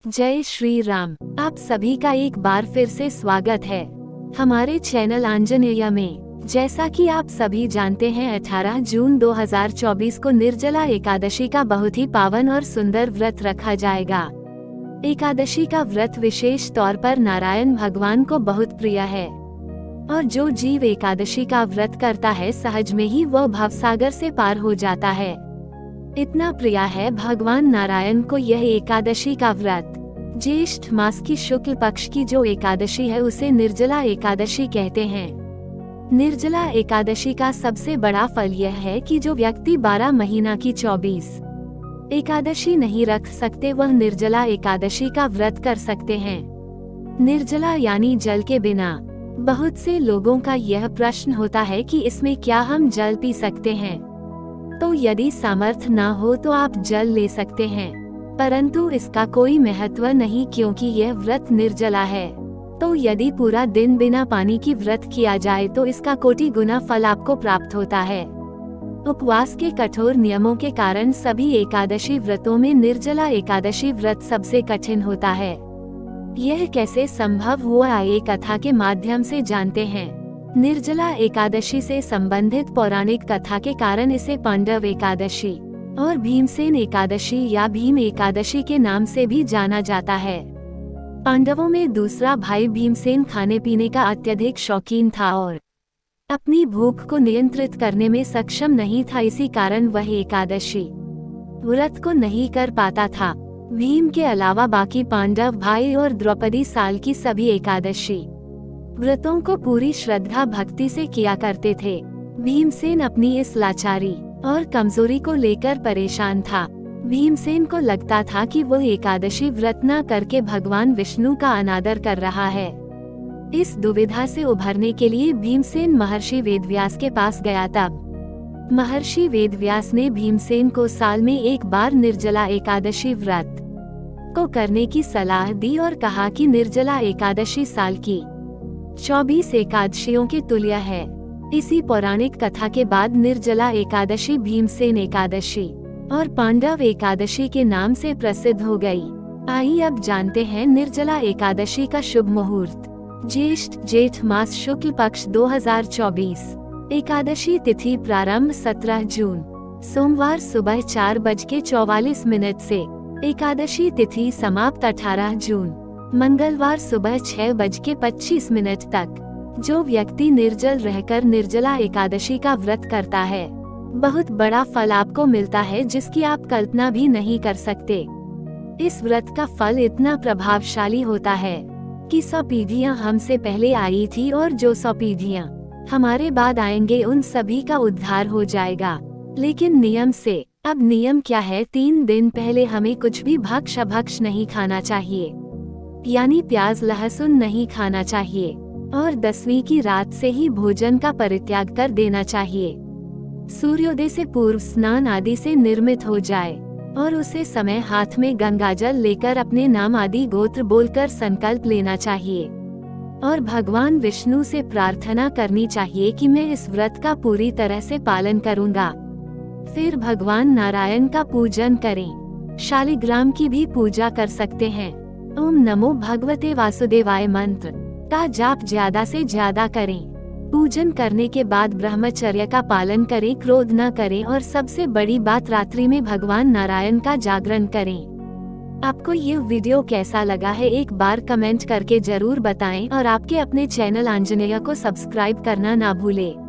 जय श्री राम। आप सभी का एक बार फिर से स्वागत है हमारे चैनल आंजनेय में। जैसा कि आप सभी जानते हैं 18 जून 2024 को निर्जला एकादशी का बहुत ही पावन और सुंदर व्रत रखा जाएगा। एकादशी का व्रत विशेष तौर पर नारायण भगवान को बहुत प्रिय है और जो जीव एकादशी का व्रत करता है सहज में ही वह भवसागर से पार हो जाता है। इतना प्रिय है भगवान नारायण को यह एकादशी का व्रत। ज्येष्ठ मास की शुक्ल पक्ष की जो एकादशी है उसे निर्जला एकादशी कहते हैं। निर्जला एकादशी का सबसे बड़ा फल यह है कि जो व्यक्ति 12 महीना की 24 एकादशी नहीं रख सकते वह निर्जला एकादशी का व्रत कर सकते हैं। निर्जला यानी जल के बिना। बहुत से लोगों का यह प्रश्न होता है कि इसमें क्या हम जल पी सकते हैं? तो यदि सामर्थ्य ना हो तो आप जल ले सकते हैं, परंतु इसका कोई महत्व नहीं क्योंकि यह व्रत निर्जला है। तो यदि पूरा दिन बिना पानी की व्रत किया जाए तो इसका कोटि गुना फल आपको प्राप्त होता है। उपवास के कठोर नियमों के कारण सभी एकादशी व्रतों में निर्जला एकादशी व्रत सबसे कठिन होता है। यह कैसे संभव हुआ एक कथा के माध्यम से जानते हैं। निर्जला एकादशी से संबंधित पौराणिक कथा के कारण इसे पांडव एकादशी और भीमसेन एकादशी या भीम एकादशी के नाम से भी जाना जाता है। पांडवों में दूसरा भाई भीमसेन खाने पीने का अत्यधिक शौकीन था और अपनी भूख को नियंत्रित करने में सक्षम नहीं था, इसी कारण वह एकादशी व्रत को नहीं कर पाता था। भीम के अलावा बाकी पांडव भाई और द्रौपदी साल की सभी एकादशी व्रतों को पूरी श्रद्धा भक्ति से किया करते थे। भीमसेन अपनी इस लाचारी और कमजोरी को लेकर परेशान था। भीमसेन को लगता था कि वह एकादशी व्रत न करके भगवान विष्णु का अनादर कर रहा है। इस दुविधा से उभरने के लिए भीमसेन महर्षि वेदव्यास के पास गया। तब महर्षि वेदव्यास ने भीमसेन को साल में एक बार निर्जला एकादशी व्रत को करने की सलाह दी और कहा कि निर्जला एकादशी साल की 24 एकादशियों के तुल्य है। इसी पौराणिक कथा के बाद निर्जला एकादशी भीमसेन एकादशी और पांडव एकादशी के नाम से प्रसिद्ध हो गई। आइए अब जानते हैं निर्जला एकादशी का शुभ मुहूर्त। जेठ मास शुक्ल पक्ष 2024। एकादशी तिथि प्रारंभ 17 जून सोमवार सुबह 4:44 से। एकादशी तिथि समाप्त 18 जून मंगलवार सुबह 6:25 तक। जो व्यक्ति निर्जल रहकर निर्जला एकादशी का व्रत करता है बहुत बड़ा फल आपको मिलता है जिसकी आप कल्पना भी नहीं कर सकते। इस व्रत का फल इतना प्रभावशाली होता है कि 100 पीढ़ियां हमसे पहले आई थी और जो 100 पीढ़ियां हमारे बाद आएंगे उन सभी का उद्धार हो जाएगा। लेकिन नियम से। अब नियम क्या है? 3 दिन पहले हमें कुछ भी भक्ष नहीं खाना चाहिए, यानी प्याज लहसुन नहीं खाना चाहिए और 10वीं की रात से ही भोजन का परित्याग कर देना चाहिए। सूर्योदय से पूर्व स्नान आदि से निर्मित हो जाए और उसे समय हाथ में गंगाजल लेकर अपने नाम आदि गोत्र बोलकर संकल्प लेना चाहिए और भगवान विष्णु से प्रार्थना करनी चाहिए कि मैं इस व्रत का पूरी तरह से पालन करूंगा। फिर भगवान नारायण का पूजन करें। शालिग्राम की भी पूजा कर सकते हैं। ओम नमो भगवते वासुदेवाय मंत्र का जाप ज्यादा से ज्यादा करें। पूजन करने के बाद ब्रह्मचर्य का पालन करें, क्रोध न करें और सबसे बड़ी बात रात्रि में भगवान नारायण का जागरण करें। आपको यह वीडियो कैसा लगा है एक बार कमेंट करके जरूर बताएं और आपके अपने चैनल आंजनेय को सब्सक्राइब करना ना भूलें।